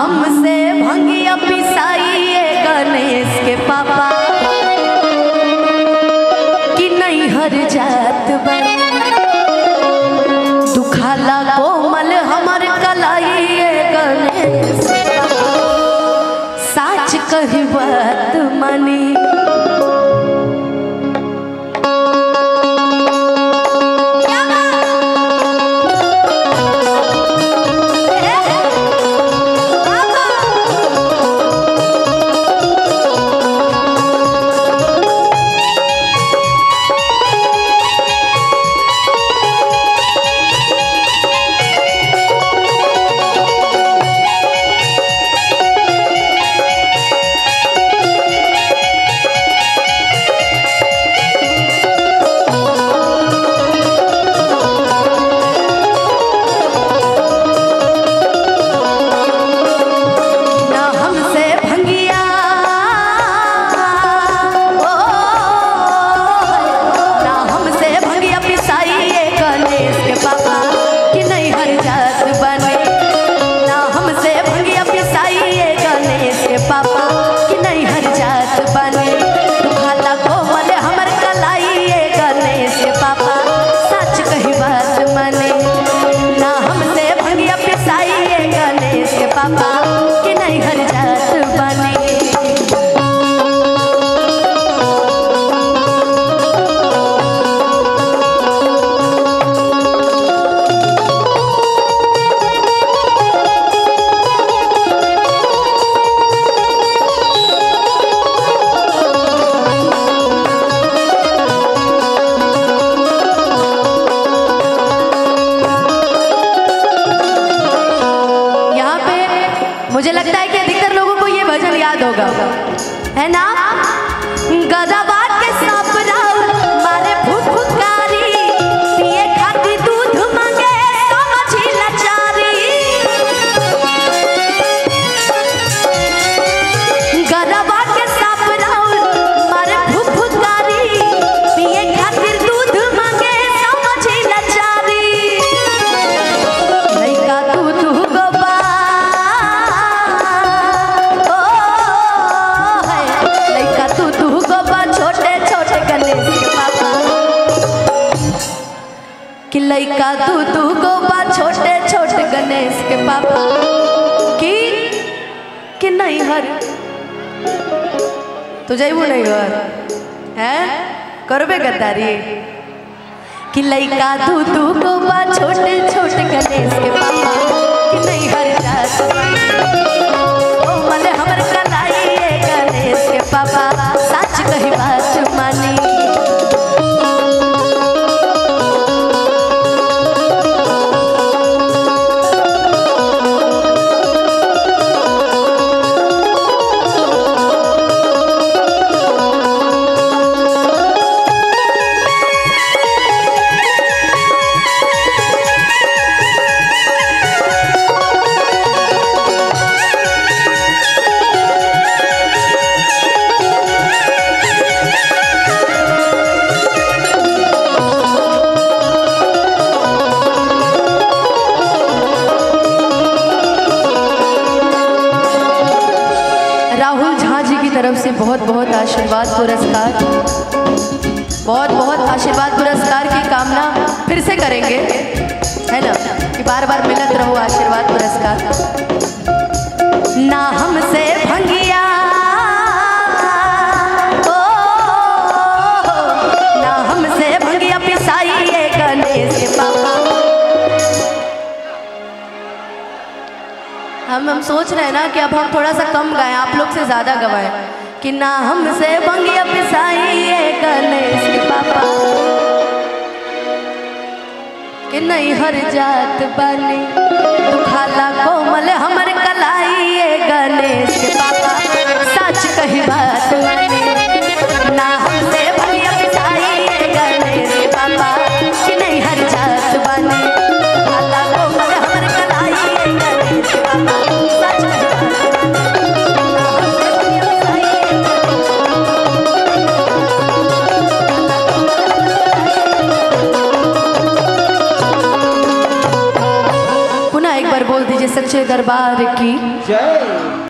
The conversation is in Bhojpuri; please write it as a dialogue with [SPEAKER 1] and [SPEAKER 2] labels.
[SPEAKER 1] हमसे भंगिया पिसाइए गणेश के पापा कि नहीं हर जात बन दुखाला कोमल हमर कलाइए गणेश साच कही बात मानी मुझे लगता है कि अधिकतर लोगों को ये भजन याद होगा, है ना। गदबा के सांप राउर मारे फुफकारी पिए खाती दूध मांगे समझी लाचारी। गदबा के सांप राउर मारे फुफकारी पिए खातिर दूध मांगे समझी लाचारी। लइका दूध गोबा कि लइका दूधू गोबा छोटे छोटे गणेश के पापा कि नहीं हर तो जाइबू नहीं हर है करबे गद्दारी कि लइका दूधू गोबा छोटे छोटे गणेश के पापा कि नहीं हर जात ओ मले हमर कलाइए गणेश के पापा सच कही बात मानी। राहुल झा जी की तरफ से बहुत बहुत आशीर्वाद पुरस्कार, बहुत बहुत आशीर्वाद पुरस्कार की कामना फिर से करेंगे, है ना, कि बार बार मिलत रहो आशीर्वाद पुरस्कार। ना हमसे भंगिया ओ ना हमसे भंगिया पिसाइए गणेश के पापा। हम सोच रहे हैं ना कि अब हम थोड़ा सा कम गाएं, आप लोग से ज़्यादा गवाएं कि ना हमसे भंगिया पिसाइए गणेश के पापा कि नहीं हर जात बनी दुखाला कोमल हमर कलाइए गणेश के पापा सच कही बात मानी। ना हमसे भंगिया पिसाइए गणेश के पापा कि नहीं हर जात बनी दुखाला कोमल हमर कलाइए गणेश के पापा सच सच्चे दरबार की
[SPEAKER 2] जय।